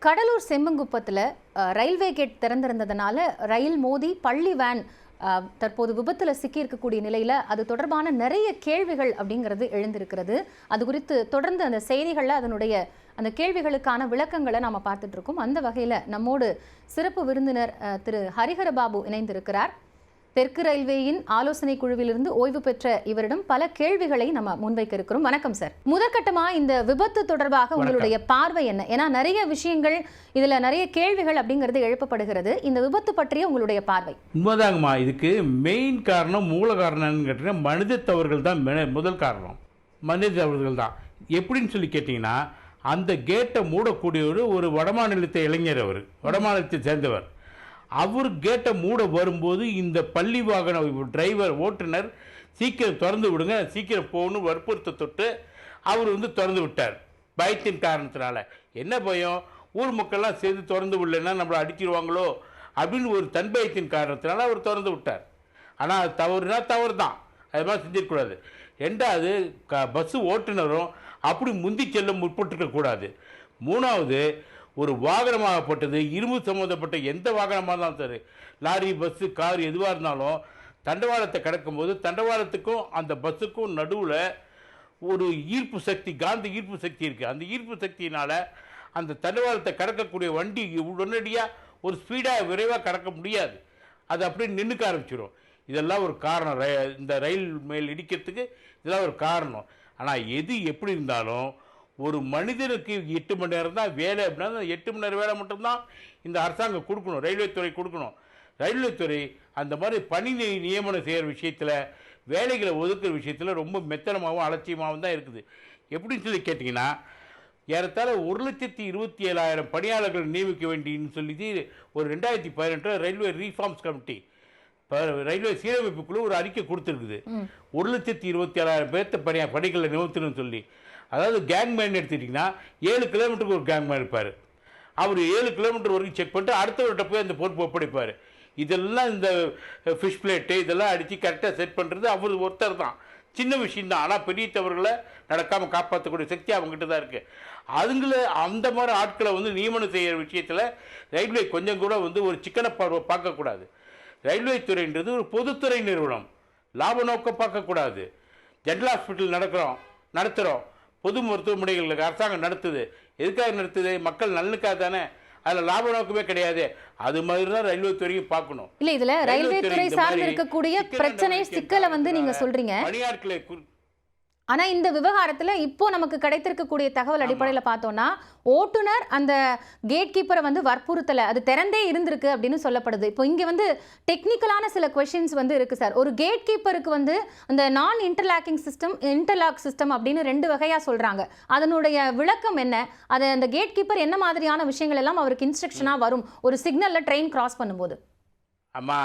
Cuddalore செம்மங்குப்பத்தில் railway gate திறந்திருந்ததுனால ரயில் மோதி பள்ளி van தற்போது விபத்தில் சிக்கி இருக்கக்கூடிய நிலையில் அது தொடர்பான நிறைய கேள்விகள் அப்படிங்கிறது எழுந்திருக்கிறது. அது குறித்து தொடர்ந்து அந்த செய்திகளில் அதனுடைய அந்த கேள்விகளுக்கான விளக்கங்களை நாம் பார்த்துட்டு இருக்கோம். அந்த வகையில் நம்மோடு சிறப்பு விருந்தினர் திரு ஹரிஹரபாபு இணைந்திருக்கிறார். தெற்கு ரயில்வேயின் ஆலோசனை குழுவிலிருந்து ஓய்வு பெற்ற இவரிடம் பல கேள்விகளை நம்ம முன்வைக்க இருக்கிறோம். வணக்கம் சார். முதற்கட்டமா இந்த விபத்து தொடர்பாக உங்களுடைய பார்வை என்ன? ஏன்னா நிறைய விஷயங்கள் இதுல நிறைய கேள்விகள் அப்படிங்கிறது எழுப்பப்படுகிறது. இந்த விபத்து பற்றிய உங்களுடைய பார்வை. உண்மைதாங்கம்மா. இதுக்கு மெயின் காரணம் மூல காரணம்னு கேட்டீங்கன்னா மனித தவறுகள் தான் முதல் காரணம். மனித தவறுகள் தான். எப்படின்னு சொல்லி கேட்டிங்கன்னா, அந்த கேட்டை மூடக்கூடியவர் ஒரு வடமாநிலத்தை இளைஞர், அவர் வடமாநிலத்தை சேர்ந்தவர். அவர் கேட்டை மூட வரும்போது இந்த பள்ளி வாகன டிரைவர் ஓட்டுநர் சீக்கிரம் திறந்து விடுங்க, சீக்கிரம் போகணும் வற்புறுத்த தொட்டு அவர் திறந்து விட்டார். பயத்தின் காரணத்தினால. என்ன பயம்? ஊர் மக்கள்லாம் சேர்ந்து திறந்து விடலைன்னா நம்மளை அடிச்சிருவாங்களோ அப்படின்னு ஒரு தன்பயத்தின் காரணத்தினால அவர் திறந்து விட்டார். ஆனால் அது தவறுனா தவறு தான், அது மாதிரி செஞ்சிடக்கூடாது. ரெண்டாவது, பஸ்ஸு ஓட்டுநரும் அப்படி முந்தி செல்ல முற்பட்டுருக்கக்கூடாது. மூணாவது, ஒரு வாகனமாகப்பட்டது இரும்பு சம்மந்தப்பட்ட எந்த வாகனமாக இருந்தாலும் சரி, லாரி பஸ்ஸு கார் எதுவாக இருந்தாலும் தண்டவாளத்தை கடக்கும்போது தண்டவாளத்துக்கும் அந்த பஸ்ஸுக்கும் நடுவில் ஒரு ஈர்ப்பு சக்தி, காந்த ஈர்ப்பு சக்தி இருக்குது. அந்த ஈர்ப்பு சக்தியினால் அந்த தண்டவாளத்தை கடக்கக்கூடிய வண்டி உடனடியாக ஒரு ஸ்பீடாக விரைவாக கடக்க முடியாது. அது அப்படியே நின்றுக்க ஆரம்பிச்சிடும். இதெல்லாம் ஒரு காரணம். இந்த ரயில் மேல் இடிக்கிறதுக்கு இதெல்லாம் ஒரு காரணம். ஆனால் எது எப்படி இருந்தாலும் ஒரு மனிதனுக்கு 8 மணி நேரம் தான் வேலை அப்படின்னா 8 மணி நேரம் வேலை மட்டும்தான் இந்த அரசாங்கம் கொடுக்கணும், ரயில்வே துறை கொடுக்கணும். ரயில்வே துறை அந்த மாதிரி பணி நியமனம் செய்கிற விஷயத்தில், வேலைகளை ஒதுக்குற விஷயத்தில் ரொம்ப மெத்தனமாகவும் அலட்சியமாகவும் தான் இருக்குது. எப்படின்னு சொல்லி கேட்டிங்கன்னா, ஏறத்தாழ 1,27,000 பணியாளர்கள் நியமிக்க வேண்டின்னு சொல்லி ஒரு 2018 ரயில்வே ரீஃபார்ம்ஸ் கமிட்டி, ரயில்வே சீரமைப்பு குழு ஒரு அறிக்கை கொடுத்துருக்குது. 1,27,000 பேர்த்த பணிகளை நியமித்தணும்னு சொல்லி. அதாவது கேங்மேன் எடுத்துட்டிங்கன்னா 7 கிலோமீட்டருக்கு ஒரு கேங்மேன் இருப்பார். அவர் 7 கிலோமீட்டர் வரைக்கும் செக் பண்ணிட்டு அடுத்தவர்கிட்ட போய் அந்த பொறுப்பு ஒப்படைப்பார். இதெல்லாம் இந்த ஃபிஷ் பிளேட்டு இதெல்லாம் அடித்து கரெக்டாக செட் பண்ணுறது அவர் ஒருத்தர் தான். சின்ன விஷயந்தான். ஆனால் பெரிய தவறுகளை நடக்காமல் காப்பாற்றக்கூடிய சக்தி அவங்ககிட்ட தான் இருக்குது. அதுங்களை அந்த மாதிரி ஆட்களை நியமனம் செய்கிற விஷயத்தில் ரயில்வே கொஞ்சம் கூட ஒரு சிக்கன பார்வை பார்க்கக்கூடாது. ரயில்வே துறைன்றது ஒரு பொதுத்துறை நிறுவனம். லாப நோக்கம் பார்க்கக்கூடாது. ஜென்ரல் ஹாஸ்பிட்டல் நடத்துகிறோம், பொது மருத்துவமனைகளுக்கு அரசாங்கம் நடத்துது. எதுக்காக நடத்துது? மக்கள் நலனுக்காக தானே. அதில் லாப நோக்கமே கிடையாது. அது மாதிரி தான் ரயில்வே துறையும் பார்க்கணும். இல்லை, இதில் ரயில்வே துறை சார்ந்து இருக்கக்கூடிய பிரச்சனை சிக்கலை நீங்க சொல்றீங்க பணியாட்களை. ஆனா இந்த விவகாரத்துல இப்போ நமக்கு கிடைத்திருக்கக்கூடிய தகவல் அடிப்படையில் பார்த்தோம்னா, ஓட்டுநர் அந்த கேட் கீப்பரை வற்புறுத்தலை, அது திறந்தே இருந்திருக்கு அப்படின்னு சொல்லப்படுது. இப்போ இங்க டெக்னிக்கலான சில கொஸ்டின்ஸ் இருக்கு சார். ஒரு கேட் கீப்பருக்கு அந்த நான் இன்டர்லாக்கிங் சிஸ்டம், இன்டர்லாக் சிஸ்டம் அப்படின்னு 2 வகையா சொல்றாங்க. அதனுடைய விளக்கம் என்ன? அது அந்த கேட் கீப்பர் என்ன மாதிரியான விஷயங்கள் எல்லாம் அவருக்கு இன்ஸ்ட்ரக்ஷனா வரும் ஒரு சிக்னல்ல ட்ரெயின் கிராஸ் பண்ணும்போது? ஆமா,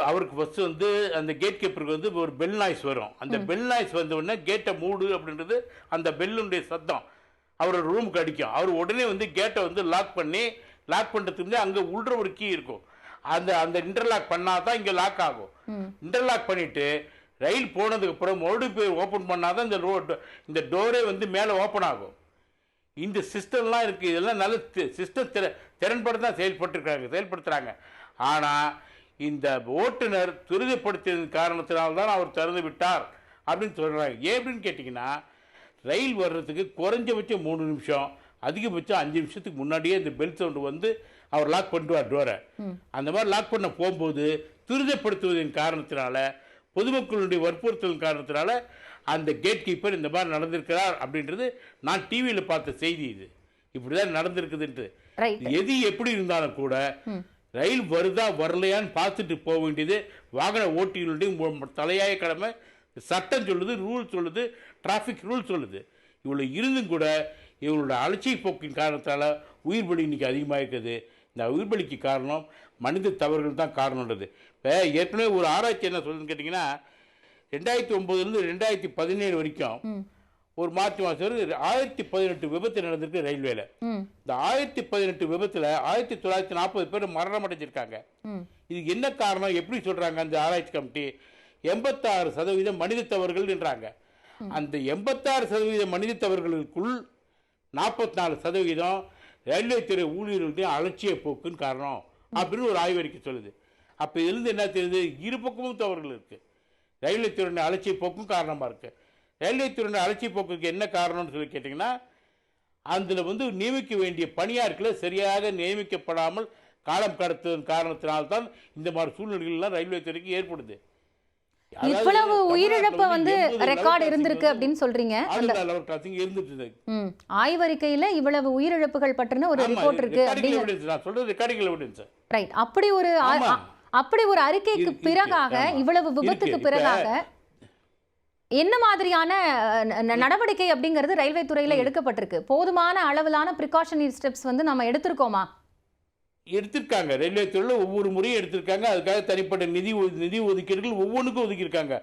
அவருக்கு ஃபஸ்ட்டு அந்த கேட் கீப்பருக்கு ஒரு பெல் நாய்ஸ் வரும். அந்த பெல் நாய்ஸ் வந்த உடனே கேட்டை மூடு அப்படின்றது அந்த பெல்லுடைய சத்தம் அவரோட ரூமுக்கு அடிக்கும். அவர் உடனே கேட்டை லாக் பண்ணுறதுக்கு அங்கே உள்ள ஒரு கீ இருக்கும். அந்த இன்டர்லாக் பண்ணால் தான் இங்கே லாக் ஆகும். இன்டர்லாக் பண்ணிவிட்டு ரயில் போனதுக்கப்புறம் மறுபடியும் போய் ஓப்பன் பண்ணால் தான் இந்த டோரே மேலே ஓப்பன் ஆகும். இந்த சிஸ்டம்லாம் இருக்குது. இதெல்லாம் நல்ல சிஸ்டம் திறன்பட தான் செயல்படுத்துகிறாங்க. ஆனால் இந்த ஓட்டுநர் துரிதப்படுத்தியதன் காரணத்தினால்தான் அவர் திறந்து விட்டார் அப்படின்னு சொல்கிறாங்க. ஏன் அப்படின்னு கேட்டிங்கன்னா, ரயில் வர்றதுக்கு குறைஞ்சபட்சம் 3 நிமிஷம், அதிகபட்சம் 5 நிமிஷத்துக்கு முன்னாடியே இந்த பெல் சவுண்டு அவர் லாக் பண்ணுவார் டோரை. அந்த மாதிரி லாக் பண்ண போகும்போது துரிதப்படுத்துவதன் காரணத்தினால, பொதுமக்களுடைய வற்புறுத்தலின் காரணத்தினால அந்த கேட் கீப்பர் இந்த மாதிரி நடந்திருக்கிறார் அப்படின்றது நான் டிவியில் பார்த்த செய்தி. இது இப்படிதான் நடந்திருக்குதுன்ட்டு. எது எப்படி இருந்தாலும் கூட ரயில் வருதா வரலையான்னு பார்த்துட்டு போக வேண்டியது வாகன ஓட்டிகளுடைய தலையாய கடமை. சட்டம் சொல்லுது, ரூல் சொல்லுது, டிராஃபிக் ரூல் சொல்லுது. இவ்வளோ இருந்தும் கூட இவங்களோட அலட்சிய போக்கின் காரணத்தால் உயிர் பலி இன்றைக்கி அதிகமாக இருக்குது. இந்த உயிர் பலிக்கு காரணம் மனித தவறுகள் தான் காரணம்ன்றது. இப்போ ஏற்கனவே ஒரு ஆராய்ச்சி என்ன சொல்லுதுன்னு கேட்டிங்கன்னா, 2009 2017 வரைக்கும் ஒரு மார்ச் மாதம் 1018 விபத்து நடந்திருக்கு ரயில்வேல. இந்த 1018 விபத்துல 1940 பேர் மரணம் அடைஞ்சிருக்காங்க. இது என்ன காரணம்? எப்படி சொல்றாங்க அந்த ஆராய்ச்சி கமிட்டி? 86% மனித தவறுகள் என்றாங்க. அந்த 86% மனித தவறுகளுக்குள் 44% ரயில்வே துறை ஊழியர்களுடைய அலட்சிய போக்குன்னு காரணம் அப்படின்னு ஒரு ஆய்வறிக்கை சொல்லுது. அப்போ இருந்து என்ன தெரியுது, இரு பக்கமும் தவறுகள் இருக்குது. ரயில்வே துறையினுடைய அலட்சிய போக்கும் காரணமாக இருக்குது. ரயில்வே துறையினுடைய அலட்சிய போக்குக்கு என்ன காரணம்னு சொல்லி கேட்டிங்கன்னா, அதில் வந்து நியமிக்க வேண்டிய பணியாட்களை சரியாக நியமிக்கப்படாமல் காலம் கடத்துவதன் காரணத்தினால்தான் இந்த மாதிரி சூழ்நிலைகள்லாம் ரயில்வே துறைக்கு ஏற்படுது. இவ்வளவு உயிரிழப்பு வந்து ரெக்கார்ட் இருந்திருக்கு அப்படின்னு சொல்றீங்க. இருந்துட்டு ஆய்வறிக்கையில இவ்வளவு உயிரிழப்புகள் பற்றின ஒரு ரிப்போர்ட் இருக்கு அப்படிங்கிறது. ரைட். அப்படி ஒரு அறிக்கைக்கு பிறகாக, இவ்வளவு விபத்துக்கு பிறகாக என்ன மாதிரியான நடவடிக்கை அப்படிங்கிறது ரயில்வே துறையில எடுக்கப்பட்டிருக்கு? போதுமான அளவிலான ப்ரிகாஷனரி ஸ்டெப்ஸ் வந்து நம்ம எடுத்திருக்கோமா? எடுத்திருக்காங்க. ரயில்வே துறையில் ஒவ்வொரு முறையும் எடுத்திருக்காங்க. அதுக்காக தனிப்பட்ட நிதி ஒதுக்கீடுகள் ஒவ்வொன்றுக்கும் ஒதுக்கியிருக்காங்க.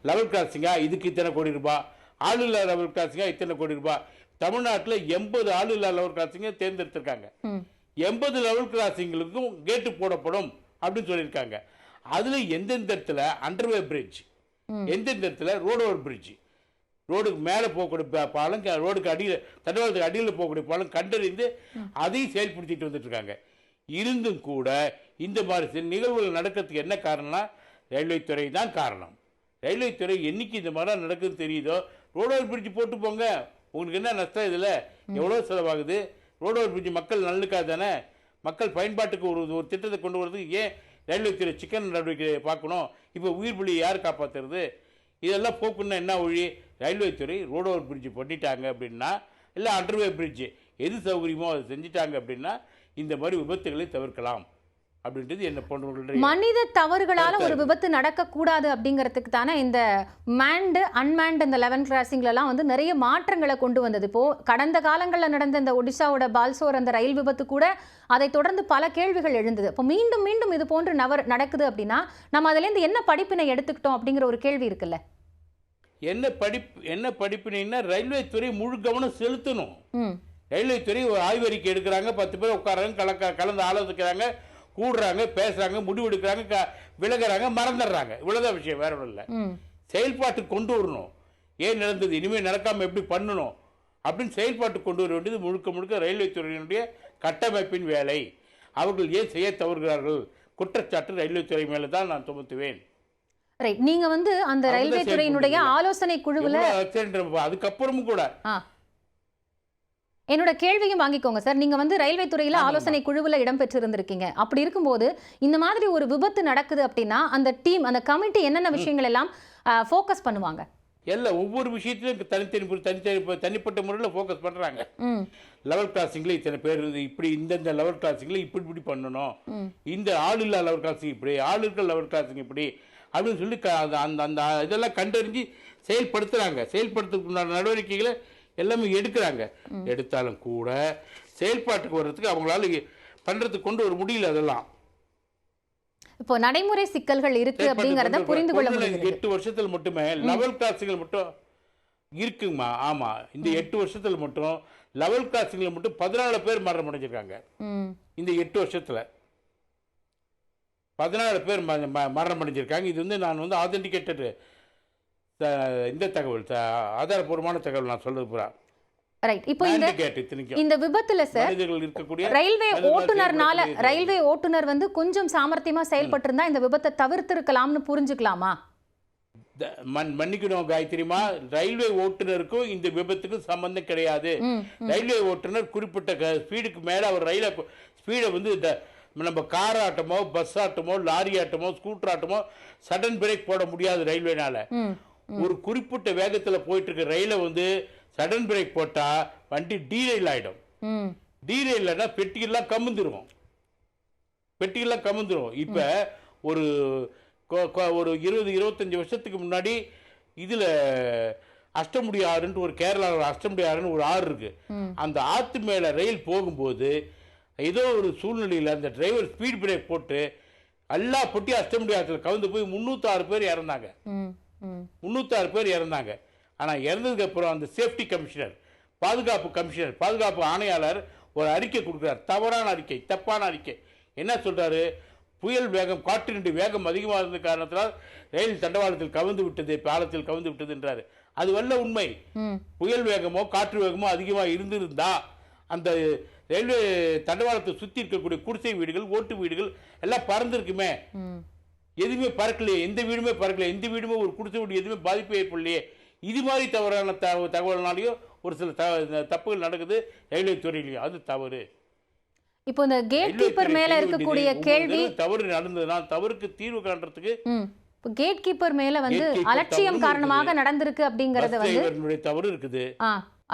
லெவல் கிராசிங்கா இதுக்கு இத்தனை கோடி ரூபாய், ஆள் இல்லா லெவல் கிராசிங்கா இத்தனை கோடி ரூபாய். தமிழ்நாட்டில் 80 ஆள் இல்லா லெவல் கிராசிங்கை தேர்ந்தெடுத்திருக்காங்க. 80 லெவல் கிராசிங்களுக்கும் கேட்டு போடப்படும் அப்படின்னு சொல்லியிருக்காங்க. அதில் எந்தெந்த இடத்துல அண்டர்வே பிரிட்ஜ், எந்தெந்த இடத்துல ரோடு ஓவர் பிரிட்ஜ், ரோடுக்கு மேலே போகக்கூடிய பாலம், ரோடுக்கு அடியில் தண்டவாளத்துக்கு அடியில் போகக்கூடிய பாலம் கண்டறிந்து அதையும் செயல்படுத்திட்டு வந்துட்டு இருக்காங்க. இருந்தும் கூட இந்த மாதிரி நிகழ்வுகள் நடக்கிறதுக்கு என்ன காரணம்னா ரயில்வே துறை தான் காரணம். ரயில்வே துறை என்னைக்கு இந்த மாதிரி நடக்குதுன்னு தெரியுதோ, ரோடு ஓவர் பிரிட்ஜ் போட்டு போங்க, உங்களுக்கு என்ன நஷ்டம், இதில் எவ்வளோ செலவாகுது, ரோடு ஓவர் பிரிட்ஜ் மக்கள் நல்லுக்காக தானே, மக்கள் பயன்பாட்டுக்கு ஒரு திட்டத்தை கொண்டு வரதுக்கு ஏன் ரயில்வே துறை சிக்கன் நடவடிக்கையை பார்க்கணும்? இப்போ உயிர் பலியை யார் காப்பாற்றுறது? இதெல்லாம் போக்குன்னா என்ன வழி? ரயில்வே துறை ரோடு ஓவர் பிரிட்ஜ் பண்ணிட்டாங்க அப்படின்னா, இல்லை அண்டர்வே பிரிட்ஜ் எது சௌகரியமோ அதை செஞ்சுட்டாங்க அப்படின்னா இந்த மாதிரி விபத்துகளை தவிர்க்கலாம் அப்படின்றது என்ன போன்றவர்களுடைய மனித தவறுகளால ஒரு விபத்து நடக்கக்கூடாது அப்படிங்கிறதுக்கு தானே இந்த மேண்டு அன்மேண்ட் இந்த 11 கிராசிங்லாம் வந்து நிறைய மாற்றங்களை கொண்டு வந்தது. இப்போ கடந்த காலங்களில் நடந்த இந்த ஒடிசாவோட பால்சோர் அந்த ரயில் விபத்து கூட அதை தொடர்ந்து பல கேள்விகள் எழுந்தது. இப்போ மீண்டும் மீண்டும் இது போன்று நடக்குது அப்படின்னா நம்ம அதுலேருந்து என்ன படிப்பினை எடுத்துக்கிட்டோம் அப்படிங்கிற ஒரு கேள்வி இருக்குல்ல. என்ன படிப்பினைன்னா ரயில்வே துறை முழு கவனம் செலுத்தணும். ரயில்வே துறை ஒரு ஆய்வறிக்கை எடுக்கிறாங்க, 10 பேர் உட்காராங்க, கலந்து ஆலோசிக்கிறாங்க, கூடுறாங்க, பேசுறாங்க, முடிவு எடுக்கிறாங்க, விலகிறாங்க, மறந்துடுறாங்க. இவ்வளவுதான் விஷயம், வேற ஒன்றும் இல்லை. செயல்பாட்டுக்கு கொண்டு வரணும். ஏன் நடந்தது, இனிமேல் நடக்காம எப்படி பண்ணணும் அப்படின்னு செயல்பாட்டுக்கு கொண்டு வர வேண்டியது முழுக்க முழுக்க ரயில்வே துறையினுடைய கட்டமைப்பின் வேலை. அவர்கள் ஏன் செய்ய தவறுகிறார்கள் குற்றச்சாட்டு ரயில்வே துறை மேலே தான் நான் சுமத்துவேன். நீங்க வந்து அந்த ரயில்வே துறையினுடைய ஆலோசனை குழுவில் அதுக்கப்புறமும் கூட என்னோட கேள்வியும் வாங்கிக்கோங்க சார். நீங்க வந்து ரயில்வே துறையில ஆலோசனை குழுவில் இடம்பெற்றிருந்திருக்கீங்க. அப்படி இருக்கும்போது இந்த மாதிரி ஒரு விபத்து நடக்குது அப்படின்னா அந்த டீம், அந்த கமிட்டி என்னென்ன விஷயங்கள் எல்லாம் ஃபோக்கஸ் பண்ணுவாங்க? எல்லாம் ஒவ்வொரு விஷயத்திலும் தனிப்பட்ட முறையில் ஃபோக்கஸ் பண்றாங்க. லெவல் கிராசிங்ல இத்தனை பேர் இப்படி, இந்த லெவல் கிராசிங்ல இப்படி பண்ணணும், இந்த ஆள் இல்லா லெவல் கிராசிங் இப்படி, ஆள் இருக்கிற லெவல் கிராசிங் இப்படி அப்படின்னு சொல்லி அந்த இதெல்லாம் கண்டறிஞ்சு செயல்படுத்துறாங்க. செயல்படுத்த நடவடிக்கைகளை எல்லாமே எடுக்கிறாங்க. எடுத்தாலும் கூட செயல்பாட்டுக்கு வர்றதுக்கு அவங்களால பண்றதுக்கு கொண்டு வர முடியல. அதெல்லாம் இப்போ நடைமுறை சிக்கல்கள் இருக்கு அப்படிங்கறத புரிந்து கொள்ள முடியுது. 8 வருஷத்துல மட்டுமே லெவல் கிராசிங்ல மட்டும் இருக்குமா? ஆமா, இந்த 8 வருஷத்துல மட்டும் லெவல் கிராசிங்ல மட்டும் 14 பேர் மரணம் அடைஞ்சிருக்காங்க. இந்த 8 வருஷத்துல 14 பேர் மரணம் அடைஞ்சிருக்காங்க. இது வந்து நான் வந்து ஆதென்டிகேட்டட் இந்த தகவல், ஆதாரபூர்வமான தகவல் நான் சொல்றது பூரா. ரைட். இப்போ இந்த விபத்துல சார் ரயில்வே ஓட்டுநர் வந்து கொஞ்சம் சாமர்த்தியமா செயல்பட்டு இருந்தா இந்த விபத்தை தவிர்த்திருக்கலாம்னு புரிஞ்சுக்கலாமா? மன்னிக்கணும் காயத்ரிமா, ரயில்வே ஓட்டுநருக்கும் இந்த விபத்துக்கும் சம்பந்தம் கிடையாது. ரயில்வே ஓட்டுநர் குறிப்பிட்ட ஸ்பீடுக்கு மேல அவர் ரயில ஸ்பீடை வந்து நம்ம கார் ஆட்டமோ, பஸ் ஆட்டமோ, லாரி ஆட்டமோ, ஸ்கூட்டர் ஆட்டமோ சடன் பிரேக் போட முடியாது ரயில்வேனால. ஒரு குறிப்பிட்ட வேகத்துல போயிட்டு இருக்க ரயில வந்து சடன் பிரேக் போட்டா வண்டி டீரெயில் ஆயிடும். டீரெயில்னா பெட்டிகள்லாம் கமுந்துரும். இப்ப ஒரு 20-25 வருஷத்துக்கு முன்னாடி இதுல அஷ்டமுடி ஆறுன்னு ஒரு கேரளாவில் அஷ்டமுடி ஆறுன்னு ஒரு ஆறு இருக்கு. அந்த ஆத்து மேல ரயில் போகும்போது ஏதோ ஒரு சூழ்நிலையில் அந்த டிரைவர் ஸ்பீட் பிரேக் போட்டு எல்லா பொட்டி அஷ்டமுடி ஆற்றுல கவுந்து போய் 306 பேர் இறந்தாங்க. 306 பேர் இறந்தாங்க. ஆனால் இறந்ததுக்கு அப்புறம் அந்த சேஃப்டி கமிஷனர், பாதுகாப்பு ஆணையாளர் ஒரு அறிக்கை கொடுக்குறார். தவறான அறிக்கை, தப்பான அறிக்கை. என்ன சொல்றாரு? புயல் வேகம், காற்றினுடைய வேகம் அதிகமாக இருந்த காரணத்தினால் ரயில் தண்டவாளத்தில் கவிழ்ந்து விட்டது, பாலத்தில் கவிழ்ந்து விட்டது என்றாரு. அது வல்ல உண்மை. புயல் வேகமோ காற்று வேகமோ அதிகமாக இருந்திருந்தா அந்த ரயில்வே தண்டவாளத்தை சுற்றி இருக்கக்கூடிய குடிசை வீடுகள், ஓட்டு வீடுகள் எல்லாம் பறந்துருக்குமே. எதுவுமே பறக்கலையே, எந்த வீடுமே பறக்கலையே, எந்த வீடுமே ஒரு குடிசை வீடு எதுவுமே பாதிப்பு ஏற்படலையே. இது மாதிரி தவறான தகவல்னாலேயும் ஒரு சில தப்புகள் நடக்குது ரயில்வே துறையிலையும். அது தவறு. இப்போ இந்த கேட் கீப்பர் மேல இருக்கக்கூடிய கேள்வி, தவறு நடந்ததுன்னா தவறுக்கு தீர்வு காண்றதுக்கு கேட் கீப்பர் மேல வந்து அலட்சியம் காரணமாக நடந்திருக்கு அப்படிங்கறது வந்து தவறு இருக்குது.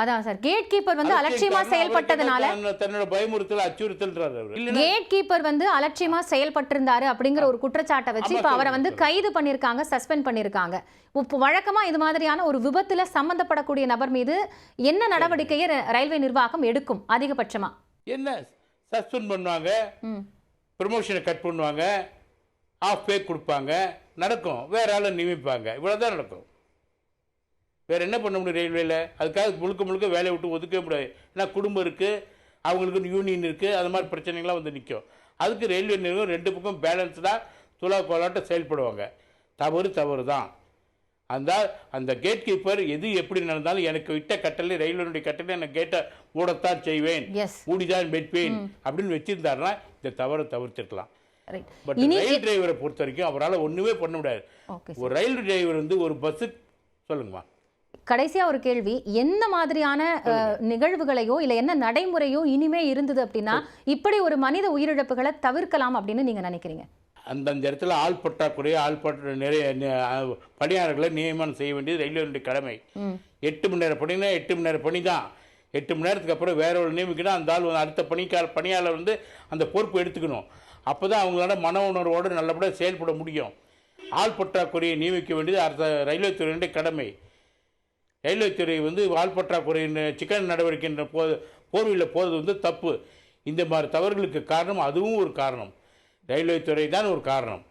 அதான் சார், கேட் கீப்பர் வந்து அலட்சியமா செயல்பட்டதனால தன்னோட பயமுறுத்தல் அச்சுறுத்தல்ன்றாரு. கேட் கீப்பர் வந்து அலட்சியமா செயல்பட்டிருந்தாரு அப்படிங்கிற ஒரு குற்றச்சாட்டை வச்சு இப்ப அவரை வந்து கைது பண்ணிருக்காங்க, சஸ்பெண்ட் பண்ணிருக்காங்க. இப்போ வழக்கமா இது மாதிரியான ஒரு விபத்துல சம்பந்தப்படக்கூடிய நபர் மீது என்ன நடவடிக்கையை ரயில்வே நிர்வாகம் எடுக்கும்? அதிகபட்சமா என்ன சஸ்பெண்ட் பண்ணுவாங்க, ப்ரமோஷனை கட் பண்ணுவாங்க, ஆஃப் பே கொடுப்பாங்க, நடக்கும். வேற ஆளை நியமிப்பாங்க. இவ்வளவுதான் நடக்கும். வேறு என்ன பண்ண முடியும் ரயில்வேல? அதுக்காக முழுக்க முழுக்க வேலையை விட்டு ஒதுக்கவே முடியாது. ஏன்னா குடும்பம் இருக்குது, அவங்களுக்கு யூனியன் இருக்குது, அது மாதிரி பிரச்சனைகள்லாம் வந்து நிற்கும். அதுக்கு ரயில்வே நிறுவனம் ரெண்டு பக்கம் பேலன்ஸ்டாக துலா கோலாட்டம் செயல்படுவாங்க. தவறு தான். அந்த கேட் கீப்பர் எது எப்படி நடந்தாலும் எனக்கு விட்ட கட்டளை, ரயில்வேனுடைய கட்டளை, எனக்கு கேட்டை மூடத்தான் செய்வேன், மூடிதான் வைப்பேன் அப்படின்னு வச்சிருந்தாருன்னா இந்த தவறை தவிர்த்துக்கலாம். பட் ரயில் டிரைவரை பொறுத்த வரைக்கும் அவரால் ஒன்றுமே பண்ண முடியாது. ஒரு ரயில் டிரைவர் வந்து ஒரு பஸ்ஸு சொல்லுங்கம்மா. கடைசியா ஒரு கேள்வி, என்ன மாதிரியான நிகழ்வுகளையோ இல்ல என்ன நடைமுறையோ இனிமே இருந்தது அப்படின்னா இப்படி ஒரு மனித உயிரிழப்புகளை தவிர்க்கலாம் அப்படின்னு நீங்க நினைக்கிறீங்க? அந்தந்த இடத்துல ஆள் பற்றாக்குறை, நிறைய பணியாளர்களை நியமனம் செய்ய வேண்டியது ரயில்வேனுடைய கடமை. 8 மணி நேரம் பணினா 8 மணி நேரம் பணி தான். 8 மணி நேரத்துக்கு அப்புறம் வேற ஒரு நியமிக்கணும். அந்த ஆள் அடுத்த பணியாளர் வந்து அந்த பொறுப்பு எடுத்துக்கணும். அப்போ தான் அவங்களோட மன உணர்வோடு நல்லபடியாக செயல்பட முடியும். ஆள் பற்றாக்குறையை நியமிக்க வேண்டியது ரயில்வே துறையினுடைய கடமை. ரயில்வே துறை வந்து ஆள் பற்றாக்குறையின் சிக்கன நடவடிக்கை போர்வையில் போகிறது வந்து தப்பு. இந்த மாதிரி தவறுகளுக்கு காரணம் அதுவும் ஒரு காரணம். ரயில்வே துறை தான் ஒரு காரணம்.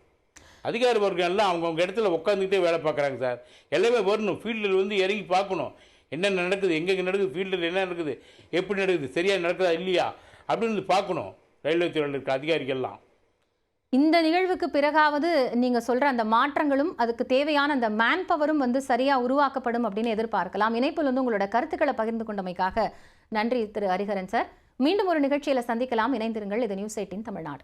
அதிகாரி வர்க்கம்லாம் அவங்கவுங்க இடத்துல உட்காந்துக்கிட்டே வேலை பார்க்குறாங்க சார். எல்லாமே வரணும், ஃபீல்டில் வந்து இறங்கி பார்க்கணும் என்னென்ன நடக்குது, எங்கெங்கே நடக்குது, ஃபீல்டில் என்ன நடக்குது, எப்படி நடக்குது, சரியாக நடக்குதா இல்லையா அப்படின்னு பார்க்கணும் ரயில்வே துறையில் இருக்க அதிகாரிகள்லாம். இந்த நிகழ்வுக்கு பிறகாவது நீங்க சொல்ற அந்த மாற்றங்களும் அதுக்கு தேவையான அந்த மேன் பவரும் வந்து சரியா உருவாக்கப்படும் அப்படின்னு எதிர்பார்க்கலாம். இணைப்பில் வந்து உங்களோட கருத்துக்களை பகிர்ந்து கொண்டமைக்காக நன்றி திரு ஹரிஹரன் சார். மீண்டும் ஒரு நிகழ்ச்சியில சந்திக்கலாம். இணைந்திருங்கள். இது நியூஸ் 18 தமிழ்நாடு.